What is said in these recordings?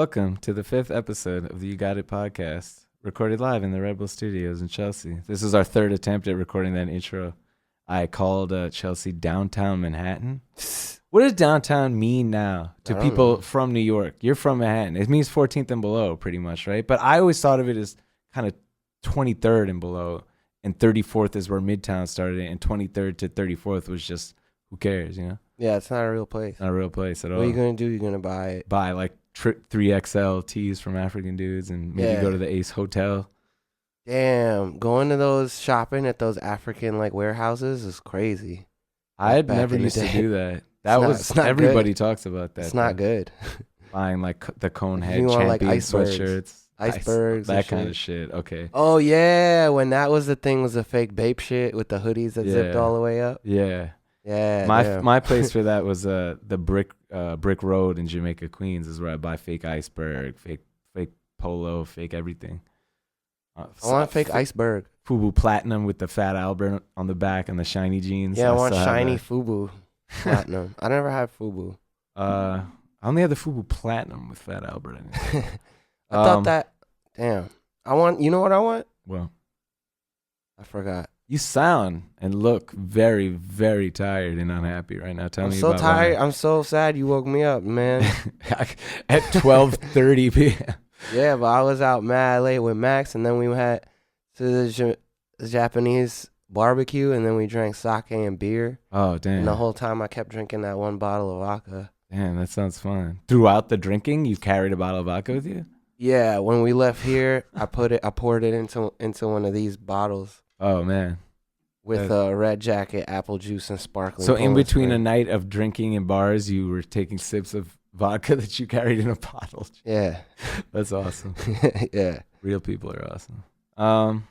Welcome to the 5th episode of the You Got It podcast, recorded live in the Red Bull Studios in Chelsea. This is our third attempt at recording that intro. I called Chelsea downtown Manhattan. What does downtown mean now to people from New York? You're from Manhattan. It means 14th and below pretty much, right? But I always thought of it as kind of 23rd and below, and 34th is where Midtown started, and 23rd to 34th was just, who cares, you know? Yeah, it's not a real place. Not a real place at all. What are you going to do? You're going to buy like 3XL tees from African dudes and maybe go to the Ace Hotel. Damn, going to those shopping at those African like warehouses is crazy. I had never used to do that. That everybody talks about that. It's not good. Buying like the Conehead Champion like sweatshirts. Icebergs. That kind of shit. Okay. Oh, yeah. When that was the thing, was the fake Bape shit with the hoodies that zipped all the way up. Yeah. Yeah. My place for that was the Brick Road in Jamaica, Queens, is where I buy fake iceberg, fake polo, fake everything. I want a fake iceberg. Fubu Platinum with the Fat Albert on the back and the shiny jeans. Yeah, I want shiny Fubu Platinum. I never had Fubu. I only had the Fubu Platinum with Fat Albert in it. I thought that. Damn. You know what I want? Well, I forgot. You sound and look very, very tired and unhappy right now. Tell me about I'm so tired. I'm so sad you woke me up, man. At 12:30 p.m. Yeah, but I was out mad late with Max, and then we went to the Japanese barbecue, and then we drank sake and beer. Oh, damn. And the whole time I kept drinking that one bottle of vodka. Damn, that sounds fun. Throughout the drinking, you carried a bottle of vodka with you? Yeah, when we left here, I poured it into one of these bottles. Oh, man. With a Red Jacket, apple juice, and sparkling. So in between a night of drinking in bars, you were taking sips of vodka that you carried in a bottle. Yeah. That's awesome. Yeah. Real people are awesome.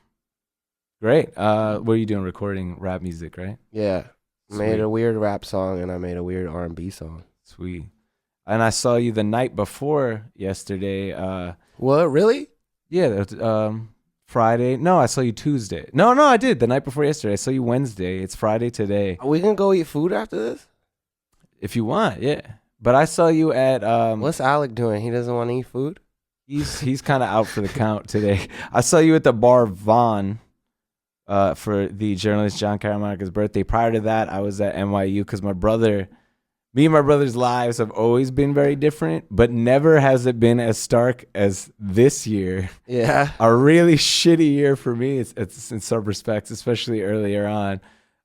Great. What are you doing? Recording rap music, right? Yeah. Sweet. Made a weird rap song, and I made a weird R&B song. Sweet. And I saw you the night before yesterday. What? Really? Yeah. Friday. No, I saw you Tuesday. No, I did. The night before yesterday. I saw you Wednesday. It's Friday today. Are we going to go eat food after this? If you want, yeah. But I saw you at... what's Alec doing? He doesn't want to eat food? He's kind of out for the count today. I saw you at the bar Vaughn for the journalist John Caramonica's birthday. Prior to that, I was at NYU because me and my brother's lives have always been very different, but never has it been as stark as this year. Yeah. A really shitty year for me. It's in some respects, especially earlier on.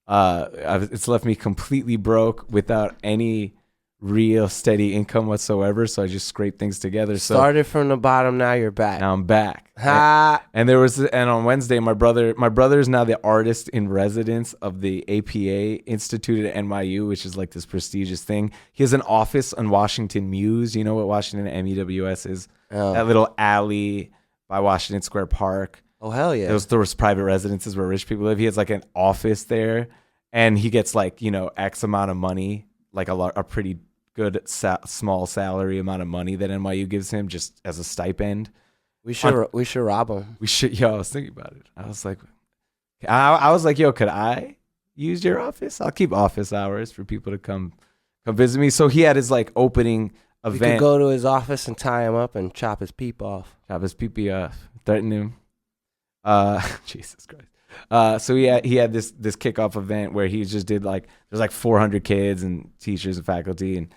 It's left me completely broke without any real steady income whatsoever. So I just scraped things together. Started from the bottom. Now you're back. Now I'm back. Ha. And on Wednesday, my brother is now the artist in residence of the APA Institute at NYU, which is like this prestigious thing. He has an office on Washington Mews. You know what Washington MEWS is? Oh. That little alley by Washington Square Park. Oh, hell yeah. There was private residences where rich people live. He has like an office there, and he gets like, X amount of money, like a pretty good small salary amount of money that NYU gives him just as a stipend. We should rob him. We should. Yo, I was thinking about it. I was like, yo, could I use your office? I'll keep office hours for people to come visit me. So he had his like opening event. We could go to his office and tie him up and chop his peep off. Threaten him. Jesus Christ. So he had this kickoff event where he just did there's like 400 kids and teachers and faculty and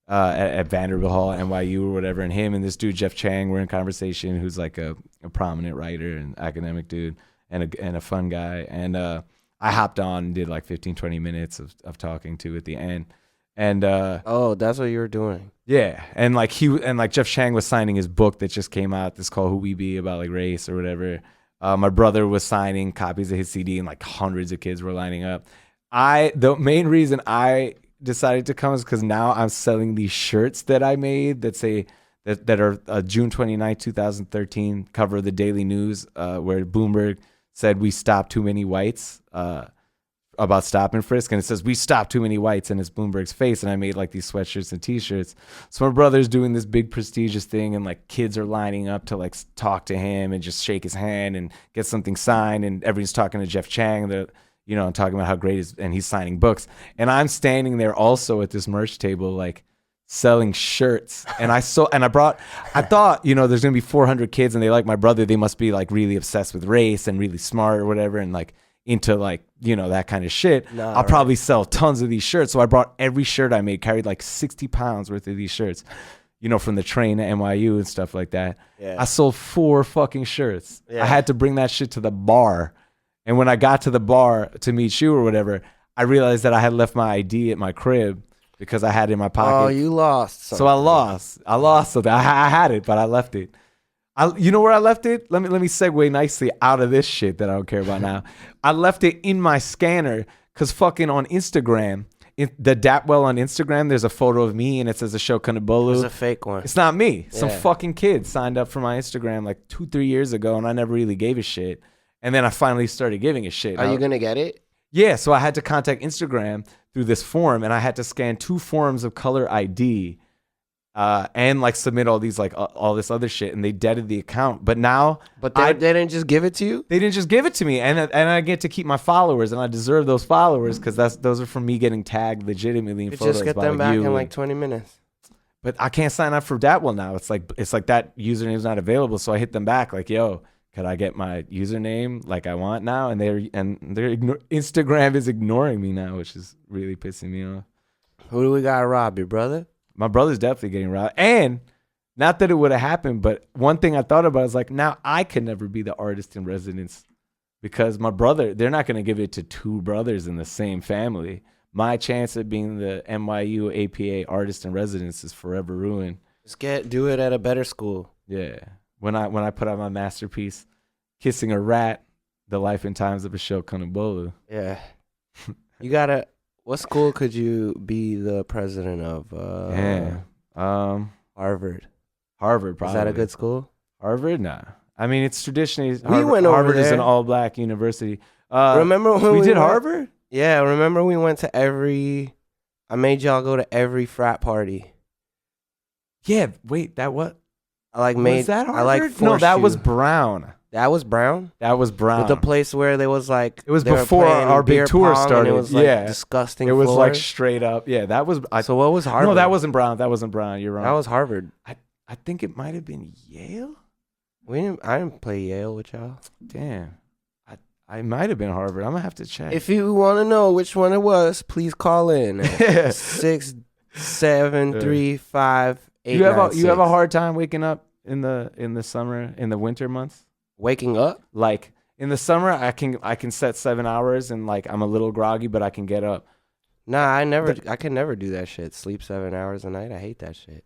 at Vanderbilt Hall, NYU or whatever, and him and this dude Jeff Chang were in conversation, who's like a prominent writer and academic dude and a fun guy. And I hopped on and did like 15-20 minutes of talking to at the end. And that's what you were doing. Yeah, and like Jeff Chang was signing his book that just came out. This called Who We Be, about like race or whatever. My brother was signing copies of his CD, and like hundreds of kids were lining up. The main reason I decided to come is because now I'm selling these shirts that I made that say that are June 29, 2013 cover of the Daily News, where Bloomberg said we stopped too many whites about stop and frisk, and it says we stopped too many whites, and it's Bloomberg's face. And I made like these sweatshirts and t-shirts. So my brother's doing this big prestigious thing, and like kids are lining up to like talk to him and just shake his hand and get something signed, and everyone's talking to Jeff Chang, and talking about how great and he's signing books. And I'm standing there also at this merch table, like selling shirts. And I thought, there's going to be 400 kids and they like my brother. They must be like really obsessed with race and really smart or whatever. And like into like, that kind of shit. I'll probably sell tons of these shirts. So I brought every shirt I made, carried like 60 pounds worth of these shirts, from the train to NYU and stuff like that. Yeah. I sold 4 fucking shirts. Yeah. I had to bring that shit to the bar. And when I got to the bar to meet you or whatever, I realized that I had left my ID at my crib because I had it in my pocket. Oh, you lost something. So I lost something. I had it, but I left it. You know where I left it? Let me segue nicely out of this shit that I don't care about now. I left it in my scanner because fucking on Instagram, the Dapwell on Instagram, there's a photo of me and it says Ashok Kanabolu. It's a fake one. It's not me. Yeah. Some fucking kid signed up for my Instagram like 2-3 years ago and I never really gave a shit. And then I finally started giving a shit. Are you going to get it? Yeah, so I had to contact Instagram through this form and I had to scan 2 forms of color ID and like submit all these like all this other shit and they deaded the account. But now they didn't just give it to you? They didn't just give it to me and I get to keep my followers and I deserve those followers because those are from me getting tagged legitimately in photos. Just get them back in like 20 minutes. But I can't sign up for Dapwell now. It's like that username's not available. So I hit them back like, yo, could I get my username like I want now? And Instagram is ignoring me now, which is really pissing me off. Who do we got to rob? Your brother? My brother's definitely getting robbed. And not that it would have happened, but one thing I thought about is like, now I could never be the artist in residence because my brother, they're not going to give it to 2 brothers in the same family. My chance of being the NYU APA artist in residence is forever ruined. Just do it at a better school. Yeah. When I put out my masterpiece, Kissing a Rat, The Life and Times of Ashok Kanabolu. Yeah. You got to... What school could you be the president of? Harvard. Harvard, probably. Is that a good school? Harvard? Nah. I mean, it's traditionally... Harvard is an all-black university. Remember when we did Harvard? Yeah, remember we went to I made y'all go to every frat party. Yeah, wait, that what? Was that Harvard? No, that was Brown. That was Brown? That was Brown. With the place where there was like... It was before our big tour started. It was like disgusting. It was floors. like straight up. Yeah, that was... So what was Harvard? No, that wasn't Brown. You're wrong. That was Harvard. I think it might have been Yale? I didn't play Yale with y'all. Damn. I might have been Harvard. I'm going to have to check. If you want to know which one it was, please call in. 6735896. You have a hard time waking up in the summer, in the winter months? Waking up? Like in the summer, I can set 7 hours and like I'm a little groggy, but I can get up. Nah, I can never do that shit. Sleep 7 hours a night. I hate that shit.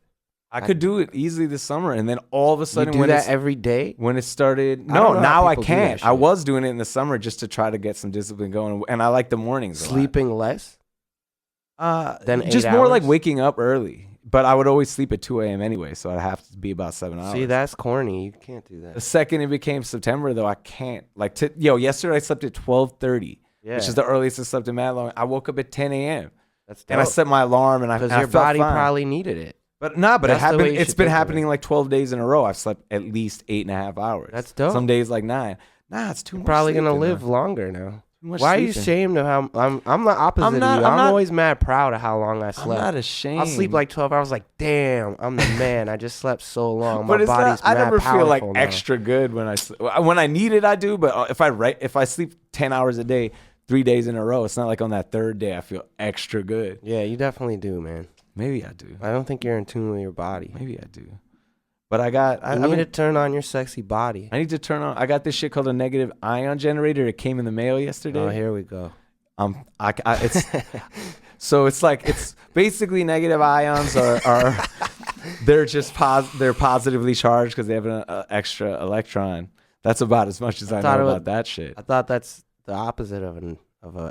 I could do it easily this summer, and then all of a sudden, you do that every day? When it started, no, now I can't. I was doing it in the summer just to try to get some discipline going, and I like the mornings. Sleeping less? Than 8 just hours? more like waking up early. But I would always sleep at 2 a.m. anyway, so I'd have to be about 7 hours. See, that's corny. You can't do that. The second it became September, though, I can't. Like, yesterday I slept at 12:30, which is the earliest I slept in mad long. I woke up at 10 a.m. That's dope. And I set my alarm, and because your body probably needed it. But it happened. It's been happening like 12 days in a row. I've slept at least 8.5 hours. That's dope. Some days like 9. Nah, it's too much. Probably gonna live longer now. Why are you ashamed of how I'm the opposite of you? I'm always mad proud of how long I slept. I'm not ashamed. I'll sleep like 12 hours. Like, damn, I'm the man. I just slept so long. But my body's I never feel like now. extra good when I need it. I do. But if I sleep 10 hours a day, 3 days in a row, it's not like on that third day I feel extra good. Yeah, you definitely do, man. Maybe I do. I don't think you're in tune with your body. Maybe I do. But I need to turn on your sexy body. I need to turn on. I got this shit called a negative ion generator. It came in the mail yesterday. Oh, here we go. So it's basically negative ions are they're just they're positively charged because they have an extra electron. That's about as much as I know about that shit. I thought that's the opposite of an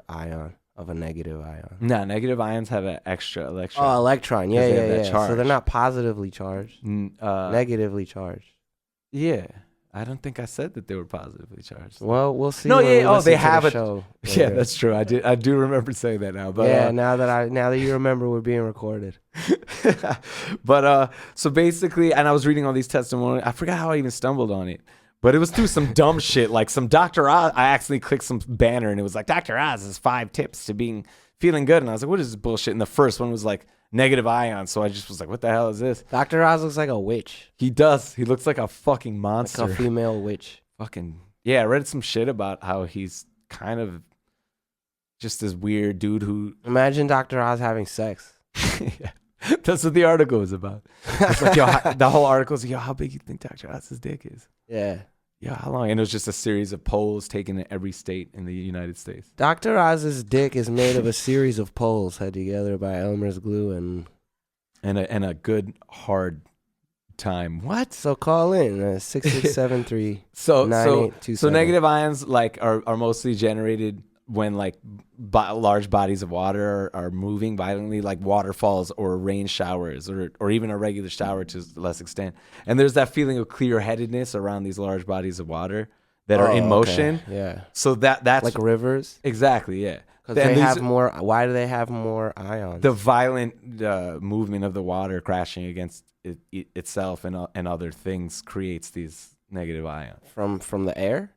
ion. Of a negative ion. No, negative ions have an extra electron. Oh, electron. Yeah. Charge. So they're not positively charged. Negatively charged. Yeah. I don't think I said that they were positively charged. Well, we'll see. No, yeah. Oh, they have a show. Yeah, that's true. I do remember saying that now. But yeah, now that you remember, we're being recorded. But so basically, and I was reading all these testimonies. I forgot how I even stumbled on it. But it was through some dumb shit, like some Dr. Oz. I accidentally clicked some banner and it was like Dr. Oz's 5 tips to feeling good. And I was like, what is this bullshit? And the first one was like negative ions. So I just was like, what the hell is this? Dr. Oz looks like a witch. He does. He looks like a fucking monster. Like a female witch. Fucking, yeah, I read some shit about how he's kind of just this weird dude who. Imagine Dr. Oz having sex. Yeah. That's what the article was about. It's like, the whole article is, how big you think Dr. Oz's dick is? Yeah. Yeah, how long? And it was just a series of polls taken in every state in the United States. Dr. Oz's dick is made of a series of poles held together by Elmer's glue and a good hard time. What? So call in 6673 So 9827. negative ions like are mostly generated when like large bodies of water are moving violently, like waterfalls or rain showers or even a regular shower to less extent. And there's that feeling of clear-headedness around these large bodies of water that are in motion. Okay. Yeah. So that's like rivers. Exactly. Yeah. Because they have more. Why do they have more ions? The violent movement of the water crashing against itself and other things creates these negative ions from the air.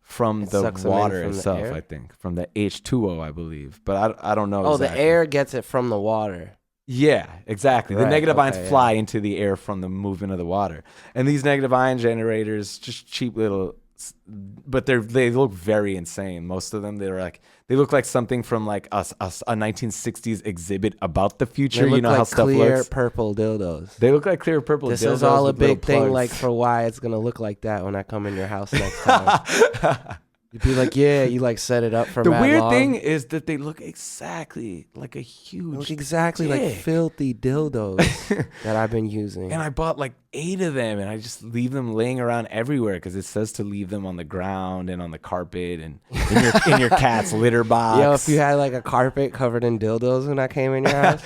From the water itself, I think. From the H2O, I believe. But I don't know exactly. The air gets it from the water. Yeah, exactly. Right, the negative ions fly into the air from the movement of the water. And these negative ion generators, just cheap little, but they look very insane. Most of them, they look like something from like a 1960s exhibit about the future. They look like how stuff clear looks? Purple dildos. They look like clear purple dildos. This is all a big thing, plugs. like for why it's gonna look like that when I come in your house next time. You'd be like, yeah, you like set it up for the mad weird long. thing is that they look exactly like a huge They look exactly dick. like filthy dildos that I've been using. And I bought like 8 of them, and I just leave them laying around everywhere because it says to leave them on the ground and on the carpet and in your cat's litter box. Yo, if you had like a carpet covered in dildos when I came in your house,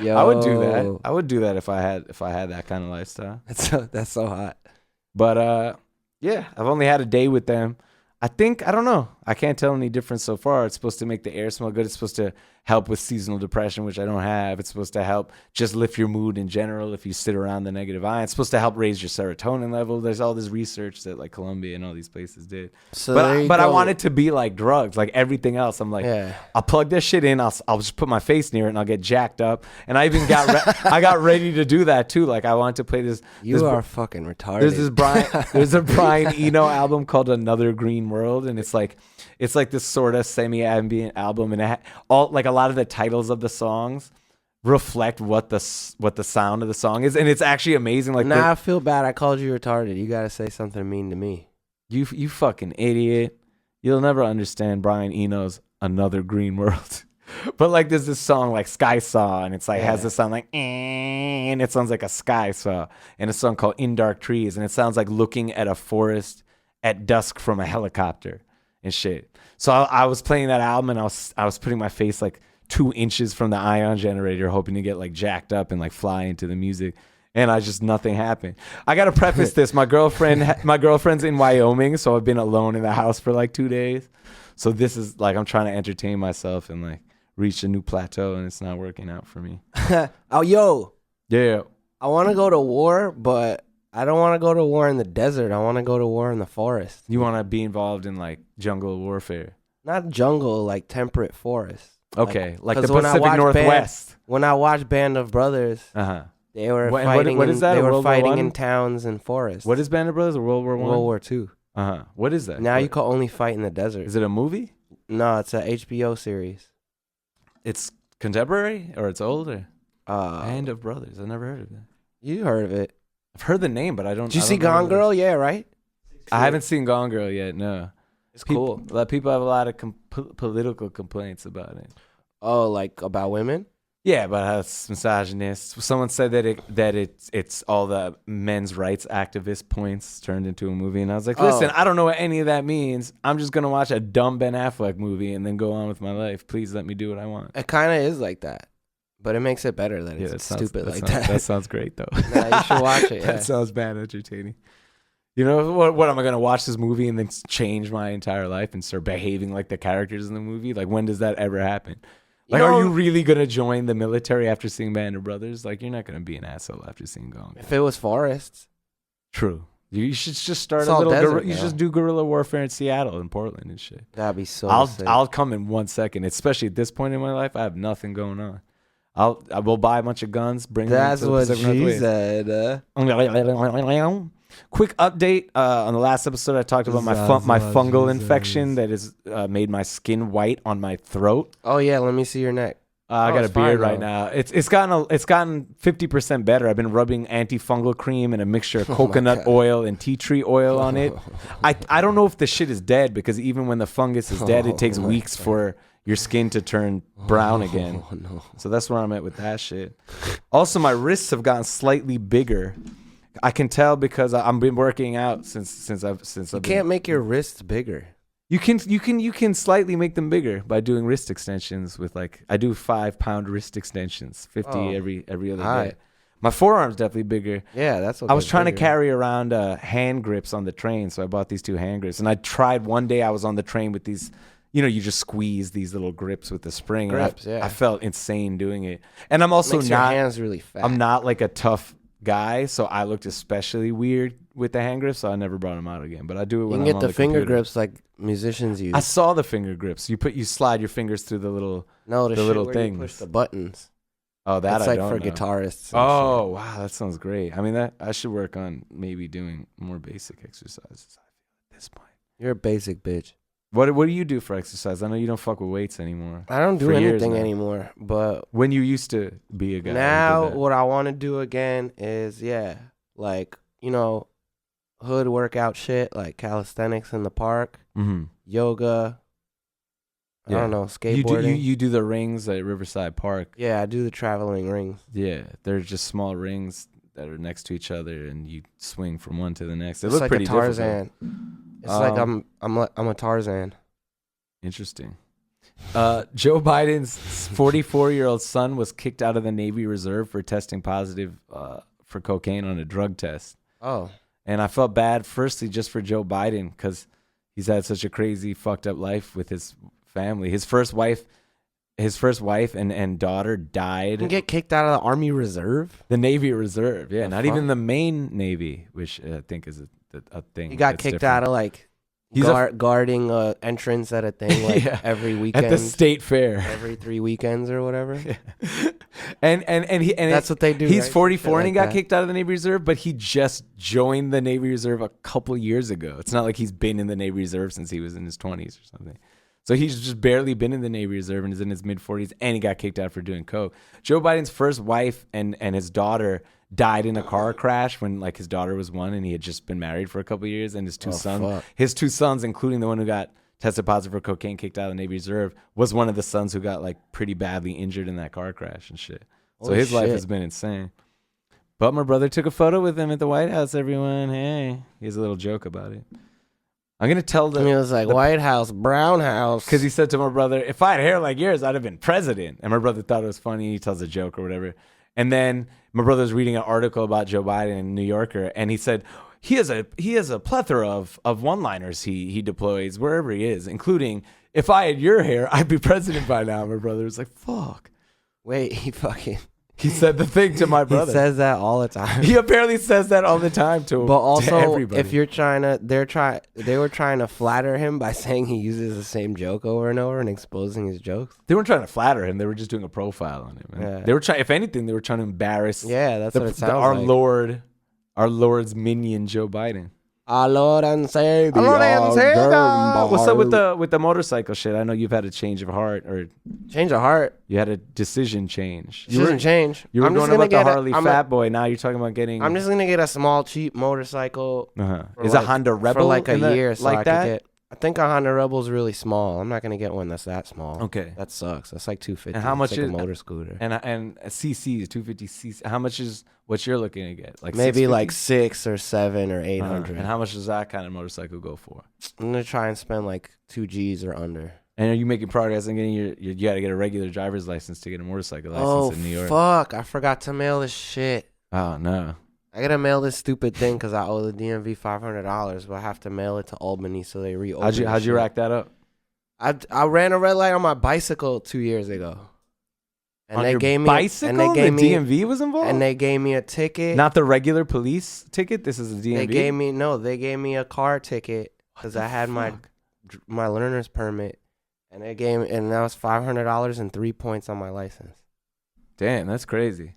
yo, I would do that. I would do that if I had that kind of lifestyle. That's so hot. But yeah, I've only had a day with them. I don't know. I can't tell any difference so far. It's supposed to make the air smell good. It's supposed to help with seasonal depression, which I don't have. It's supposed to help just lift your mood in general if you sit around the negative ion. It's supposed to help raise your serotonin level. There's all this research that like Columbia and all these places did. So but I want it to be like drugs, like everything else. I'm like, yeah. I'll plug this shit in. I'll just put my face near it and I'll get jacked up. And I even I got ready to do that too. Like I wanted to play this. You are fucking retarded. There's a Brian Eno album called Another Green World, and it's like this sort of semi-ambient album, and it a lot of the titles of the songs reflect what the sound of the song is, and it's actually amazing. Like I feel bad. I called you retarded. You gotta say something mean to me. You fucking idiot. You'll never understand Brian Eno's Another Green World. But like there's this song like Sky Saw, and it's like has this sound like and it sounds like a sky saw, and a song called In Dark Trees, and it sounds like looking at a forest at dusk from a helicopter and shit. So I was playing that album, and I was putting my face like 2 inches from the ion generator, hoping to get like jacked up and like fly into the music. And nothing happened. I got to preface this. My girlfriend's in Wyoming, so I've been alone in the house for like 2 days. So this is like, I'm trying to entertain myself and like reach a new plateau, and it's not working out for me. Oh, yo. Yeah. I want to go to war, but I don't want to go to war in the desert. I want to go to war in the forest. You want to be involved in like jungle warfare? Not jungle, like temperate forest. Okay, like the Pacific Northwest. When I watched Band of Brothers, they were fighting. What is that? They were fighting in towns and forests. What is Band of Brothers? Or World War I? World War II. What is that? Now you can only fight in the desert. Is it a movie? No, it's a HBO series. It's contemporary or it's older? Band of Brothers. I've never heard of that. You heard of it? I've heard the name, but I don't. Did you see Gone Girl? Yeah, right. I haven't seen Gone Girl yet. No, it's cool. People have a lot of political complaints about it. Oh, like about women? Yeah, but it's misogynist. Someone said that it's all the men's rights activist points turned into a movie, and I was like, listen, I don't know what any of that means. I'm just gonna watch a dumb Ben Affleck movie and then go on with my life. Please let me do what I want. It kind of is like that, but it makes it better that it's stupid like that. That sounds great though. Nah, you should watch it. Yeah. That sounds bad entertaining. You know what? Am I gonna watch this movie and then change my entire life and start behaving like the characters in the movie? Like, when does that ever happen? Like, are you really going to join the military after seeing Band of Brothers? Like, you're not going to be an asshole after seeing Gone. If it was forests. True. You should just start It's a all little. desert You now. just do guerrilla warfare in Seattle and Portland and shit. That'd be so sick. I'll come in 1 second. Especially at this point in my life, I have nothing going on. I will buy a bunch of guns. Bring That's them to what the Pacific she Northwest. said. Quick update. On the last episode, I talked about my fungal infection that has made my skin white on my throat. Oh yeah, let me see your neck. I got a it's fine, beard right though. now. It's gotten 50% better. I've been rubbing antifungal cream and a mixture of coconut oil and tea tree oil on it. I don't know if the shit is dead because even when the fungus is dead, it takes weeks for your skin to turn brown again. Oh no. So that's where I'm at with that shit. Also, my wrists have gotten slightly bigger. I can tell because I've been working out since I've You can't make your wrists bigger. You can slightly make them bigger by doing wrist extensions with I do 5-pound wrist extensions, 50 every other day. My forearm's definitely bigger. Yeah, that's what I was trying to carry around hand grips on the train, so I bought these 2 hand grips. And I tried one day. I was on the train with these, you just squeeze these little grips with the spring. Grips, and yeah. I felt insane doing it. And I'm also Makes not. your hands really fat. I'm not like a tough guy, so I looked especially weird with the hand grips, so I never brought them out again. But I do it when You can I'm get on the finger computer. grips like musicians use. I saw the finger grips. You slide your fingers through the little. No, the the shit little where things. you push the buttons. Oh, that It's I like don't for know. guitarists. and Oh, wow, that sounds great. I mean, that I should work on maybe doing more basic exercises. I feel at this point. shit. You're a basic bitch. What do you do for exercise? I know you don't fuck with weights anymore. I don't do For years anything now. anymore. But When you used to be a guy. who did now that. what I want to do again is hood workout shit like calisthenics in the park, yoga. Yeah. I don't know, You skateboarding. you do the rings at Riverside Park. Yeah, I do the traveling rings. Yeah, they're just small rings that are next to each other, and you swing from one to the next. They It's look like pretty a Tarzan. difficult. It's like I'm a Tarzan. Interesting. Joe Biden's 44-year-old son was kicked out of the Navy Reserve for testing positive for cocaine on a drug test. Oh, And I felt bad, firstly, just for Joe Biden because he's had such a crazy, fucked up life with his family. His first wife and daughter died. you can get kicked out of the Army Reserve. The Navy Reserve, yeah, The not fuck? even the main Navy, which I think is a thing. He got that's kicked different. out of like He's guarding entrance at a thing like Yeah. every weekend. At the state fair. every 3 weekends or whatever. and That's what they do. He's right? 44 Shit and he like got that. kicked out of the Navy Reserve, but he just joined the Navy Reserve a couple years ago. It's not like he's been in the Navy Reserve since he was in his 20s or something. So he's just barely been in the Navy Reserve and is in his mid-40s, and he got kicked out for doing coke. Joe Biden's first wife and his daughter died in a car crash when like his daughter was 1 and he had just been married for a couple of years, and his two sons, including the one who got tested positive for cocaine, kicked out of the Navy Reserve, was one of the sons who got like pretty badly injured in that car crash and shit. So Holy his life shit. has been insane. But my brother took a photo with him at the White House, everyone. Hey, he has a little joke about it. I'm going to tell And he was like, White House, Brown House. because he said to my brother, if I had hair like yours, I'd have been president. And my brother thought it was funny. He tells a joke or whatever. And then my brother was reading an article about Joe Biden in New Yorker, and he said he has a plethora of one-liners he deploys wherever he is, including, if I had your hair, I'd be president by now. My brother was like, fuck. Wait, he said the thing to my brother. He says that all the time. He apparently says that all the time to But also, to everybody. if you're they were trying to flatter him by saying he uses the same joke over and over and exposing his jokes. They weren't trying to flatter him. They were just doing a profile on him. Man. Yeah. They were trying, if anything, they were trying to embarrass Yeah, that's what it sounds our like. our Lord's minion, Joe Biden. Our Lord and Savior. What's up with the motorcycle shit? I know you've had a change of heart, or Change of heart? you had a decision change. It doesn't change. You were I'm just going gonna about the get Harley Fat Boy. Now you're talking about getting. I'm just gonna get a small, cheap motorcycle. for Is like- a Honda Rebel for like a in the- year, so like I that? could get. I think a Honda Rebel's really small. I'm not gonna get one that's that small. Okay. That sucks. That's like $250. And how much it's like is- a motor scooter? And a CC is 250 CC. How much is what you're looking to get? Like Maybe 650? like 6 or 7 or 800. And how much does that kind of motorcycle go for? I'm gonna try and spend like 2 G's or under. And are you making progress in getting you got to get a regular driver's license to get a motorcycle license Oh in New York? fuck! I forgot to mail this shit. Oh no. I gotta mail this stupid thing because I owe the DMV $500, but I have to mail it to Albany so they reopen. How'd the you shit. rack that up? I ran a red light on my bicycle 2 years ago, And on they your gave me bicycle. and they gave the me DMV was involved. and they gave me a ticket. Not the regular police ticket. This is a DMV. They gave me a car ticket because I had my learner's permit, and that was $500 and 3 points on my license. Damn, that's crazy.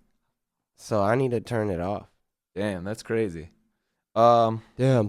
So I need to turn it off. Damn, that's crazy. Damn,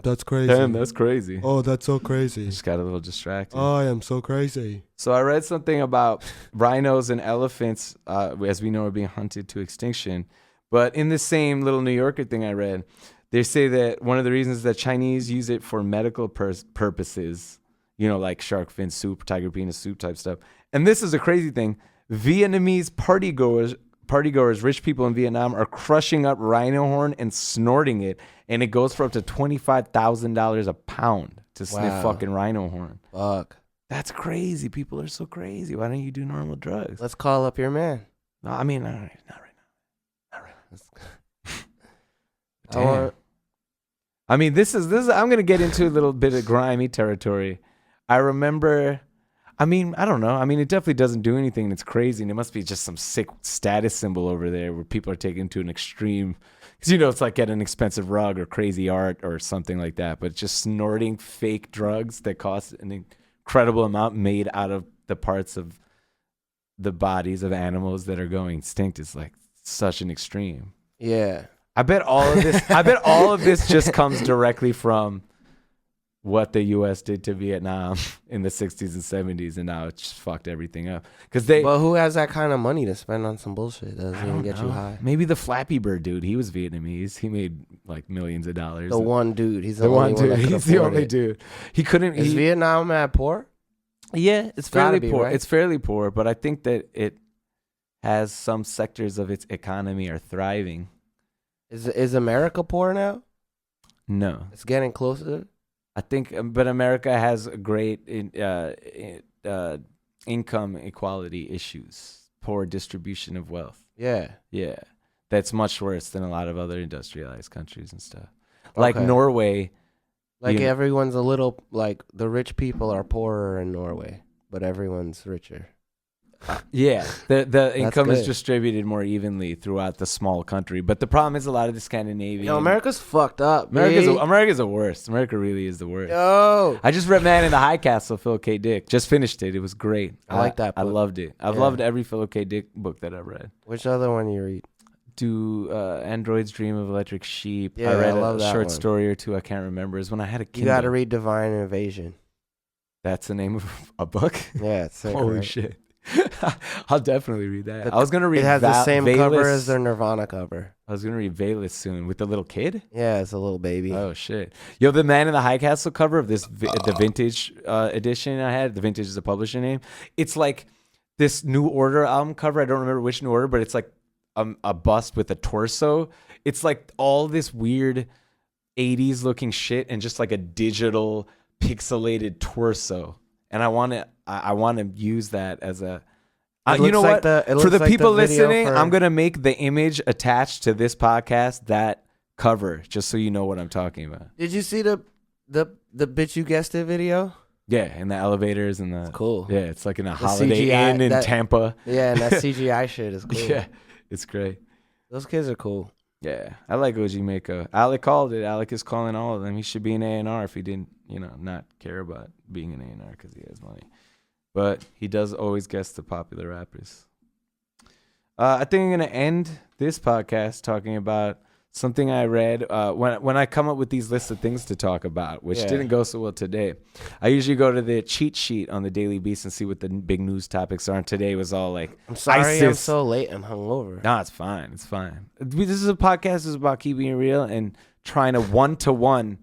that's crazy. Damn, that's crazy. Oh, that's so crazy. Just got a little distracted. I am so crazy. So I read something about rhinos and elephants, as we know, are being hunted to extinction. But in the same little New Yorker thing I read, they say that one of the reasons that Chinese use it for medical purposes, like shark fin soup, tiger penis soup type stuff. And this is a crazy thing. Vietnamese partygoers, rich people in Vietnam, are crushing up rhino horn and snorting it. And it goes for up to $25,000 a pound to sniff fucking rhino horn. Fuck. That's crazy. People are so crazy. Why don't you do normal drugs? Let's call up your man. No, I mean, not right now. Not right now. Damn. I mean, this is. I'm gonna get into a little bit of grimy territory. I remember. I mean, I don't know. I mean, it definitely doesn't do anything. And it's crazy. And it must be just some sick status symbol over there where people are taken to an extreme. Because, it's like get an expensive rug or crazy art or something like that. But just snorting fake drugs that cost an incredible amount made out of the parts of the bodies of animals that are going extinct is like such an extreme. Yeah. I bet all of this just comes directly from what the U.S. did to Vietnam in the 60s and 70s, and now it's just fucked everything up. But who has that kind of money to spend on some bullshit that doesn't even get you high? Maybe the Flappy Bird dude. He was Vietnamese. He made like millions of dollars. The one dude. He's the only one. He's the only dude. He couldn't. Is Vietnam mad poor? Yeah, it's fairly poor. Right? It's fairly poor, but I think that it has some sectors of its economy are thriving. Is America poor now? No, it's getting closer. I think, but America has a great income equality issues, poor distribution of wealth. Yeah. That's much worse than a lot of other industrialized countries and stuff. Like Norway. Like everyone's a little, like the rich people are poorer in Norway, but everyone's richer. The income is distributed more evenly throughout the small country. But the problem is a lot of the Scandinavian. America's fucked up. America's the worst. America really is the worst. Yo, I just read Man in the High Castle, Philip K. Dick. Just finished it. It was great. I like that book. I loved it. I've loved every Philip K. Dick book that I've read. Which other one you read? Do Androids Dream of Electric Sheep. Yeah, I read love a that short one. story or two. I can't remember. It's when I had a Kindle. You got to read Divine Invasion. That's the name of a book? Yeah, it's sick, Holy right? shit. I'll definitely read that. I was going to read It has the same Veilus. cover as their Nirvana cover. I was going to read Veilus soon with the little kid. Yeah, it's a little baby. Oh, shit. Yo, the Man in the High Castle cover of this, the vintage edition I had, the vintage is a publisher name. It's like this New Order album cover. I don't remember which New Order, but it's like a bust with a torso. It's like all this weird 80s looking shit and just like a digital pixelated torso. And I want to use that as a. You know what? For the people listening, I'm gonna make the image attached to this podcast that cover, just so you know what I'm talking about. Did you see the bitch you guessed it video? Yeah, and the elevators and the. It's cool. Yeah, it's like in a Holiday CGI, Inn in Tampa. Yeah, and that CGI shit is cool. Yeah, it's great. Those kids are cool. Yeah, I like OG Mako. Alec called it. Alec is calling all of them. He should be an A&R if he didn't, not care about being an A&R because he has money. But he does always guess the popular rappers. I think I'm going to end this podcast talking about something I read when I come up with these lists of things to talk about, which didn't go so well today. I usually go to the cheat sheet on the Daily Beast and see what the big news topics are. And today was all like, I'm sorry ISIS. I'm so late. I'm hungover. No, it's fine. It's fine. This is a podcast that's about keeping it real and trying to one-to-one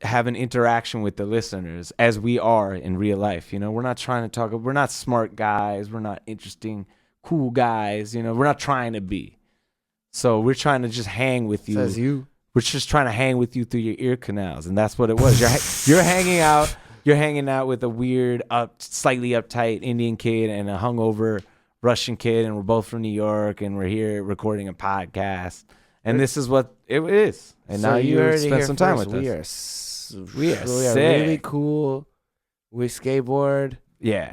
have an interaction with the listeners as we are in real life. We're not trying to talk. We're not smart guys. We're not interesting, cool guys. We're not trying to be. So we're trying to just hang with you. Says you. We're just trying to hang with you through your ear canals, and that's what it was. You're hanging out. You're hanging out with a weird, slightly uptight Indian kid and a hungover Russian kid, and we're both from New York, and we're here recording a podcast. And this is what it is. And so now you spend some time with us. We are really cool. We skateboard. Yeah.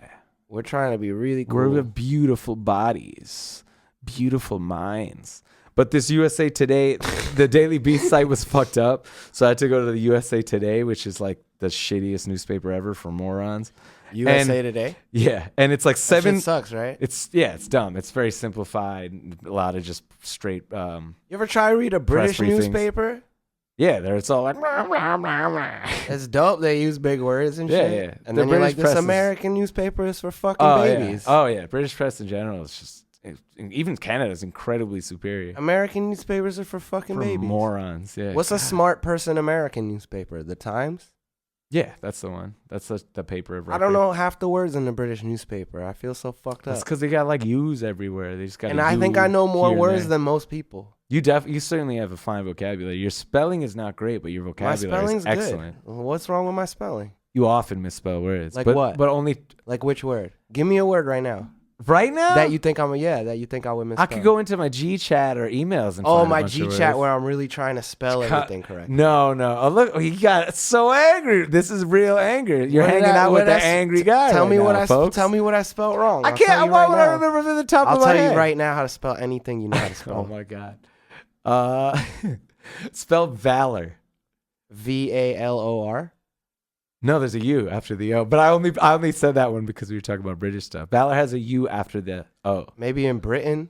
We're trying to be really cool. We're beautiful bodies. beautiful minds. But this USA Today, the Daily Beast site was fucked up. So I had to go to the USA Today, which is like the shittiest newspaper ever for morons. USA Today? Yeah. And it's like That shit sucks, right? It's dumb. It's very simplified. A lot of just straight. You ever try to read a British newspaper? Yeah, there it's all like. It's dope. They use big words and shit. Yeah. And The then you're British like, this press American newspaper is for fucking babies. Yeah. Oh yeah, British press in general is just. Even Canada is incredibly superior. American newspapers are for fucking For babies. morons. Yeah. What's a smart person American newspaper? The Times? Yeah, that's the one. That's the paper of record. I don't know half the words in the British newspaper. I feel so fucked up. That's because they got like U's everywhere. They just got. And I think I know more words than most people. You certainly have a fine vocabulary. Your spelling is not great, but your My vocabulary spelling's is excellent. good. What's wrong with my spelling? You often misspell words. Like but, what? But only Like which word? Give me a word right now. right now. That you think I would misspell. I could go into my G chat or emails and Oh, find a my bunch G of chat words. where I'm really trying to spell everything correct. No. Oh, look, he got so angry. This is real anger. You're hanging out with that angry guy. Tell me right what now, I folks. tell me what I spelled wrong. I I'll tell can't. you Why right would I now. remember from the top I'll of my tell head? you right now how to spell anything you know how to spell. Oh my god. Spell valor. VALOR. No, there's a U after the O. But I only said that one because we were talking about British stuff. Valor has a U after the O. Maybe in Britain,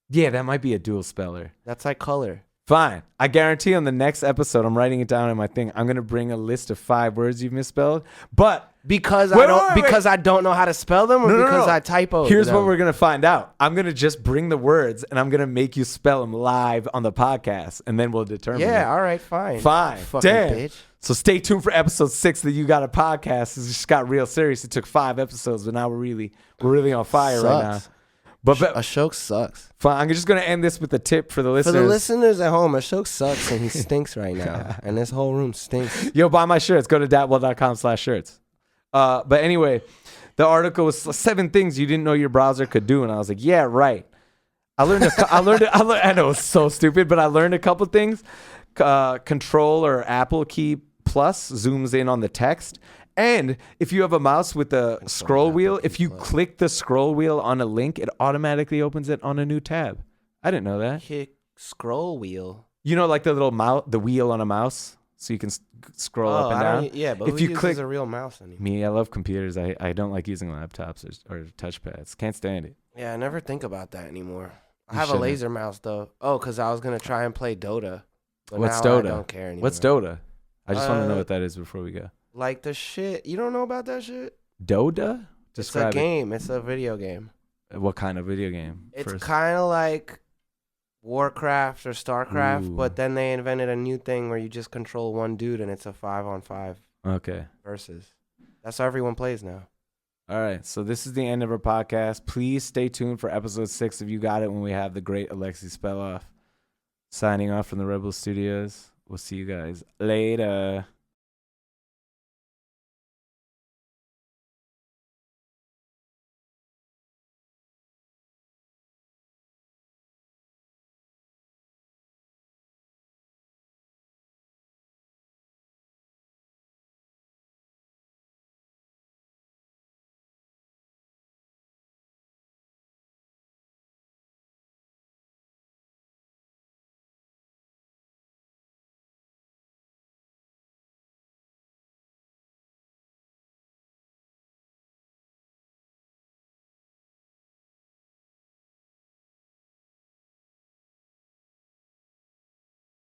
Yeah, that might be a dual speller. that's like color. Fine. I guarantee on the next episode, I'm writing it down in my thing. I'm gonna bring a list of 5 words you've misspelled. But Because Wait, I don't know how to spell them, or No. because I typoed. here's them? what we're gonna find out. I'm gonna just bring the words and I'm gonna make you spell them live on the podcast, and then we'll determine. Yeah, it. all right, fine. Fine. Fucking Damn. bitch. So stay tuned for episode 6 that You Got a Podcast. It just got real serious. It took 5 episodes, but now we're really on fire right now. Sucks. But Ashok sucks. fine, I'm just gonna end this with a tip for the For listeners. the listeners at home, Ashok sucks and he stinks right now, and this whole room stinks. Yo, buy my shirts. Go to dapwell.com/shirts. But anyway, the article was 7 things you didn't know your browser could do, and I was like, yeah, right. I learned. I know it's so stupid, but I learned a couple things. Control or Apple key plus zooms in on the text, and if you have a mouse with the scroll wheel, if you click the scroll wheel on a link, it automatically opens it on a new tab. I didn't know that. Kick scroll wheel. You know, like the little mouse, the wheel on a mouse, so you can scroll up and down. Yeah, but if who you uses click a real mouse anymore? Me, I love computers. I don't like using laptops or touchpads. Can't stand it. Yeah, I never think about that anymore. I You have a shouldn't. laser mouse though. Oh, because I was gonna try and play Dota. But What's now Dota? I don't care anymore. What's Dota? I just want to know Uh, what that is before we go. Like the shit. You don't know about that shit? Dota? Describe It's a game. It's a video game. it. What kind of video game? It's first? kind of like Warcraft or Starcraft, Ooh. but then they invented a new thing where you just control one dude and it's a 5-on-5 Okay. versus. That's how everyone plays now. All right. So this is the end of our podcast. Please stay tuned for episode 6 of You Got It when we have the great Alexi Speloff signing off from the Rebel Studios. We'll see you guys later.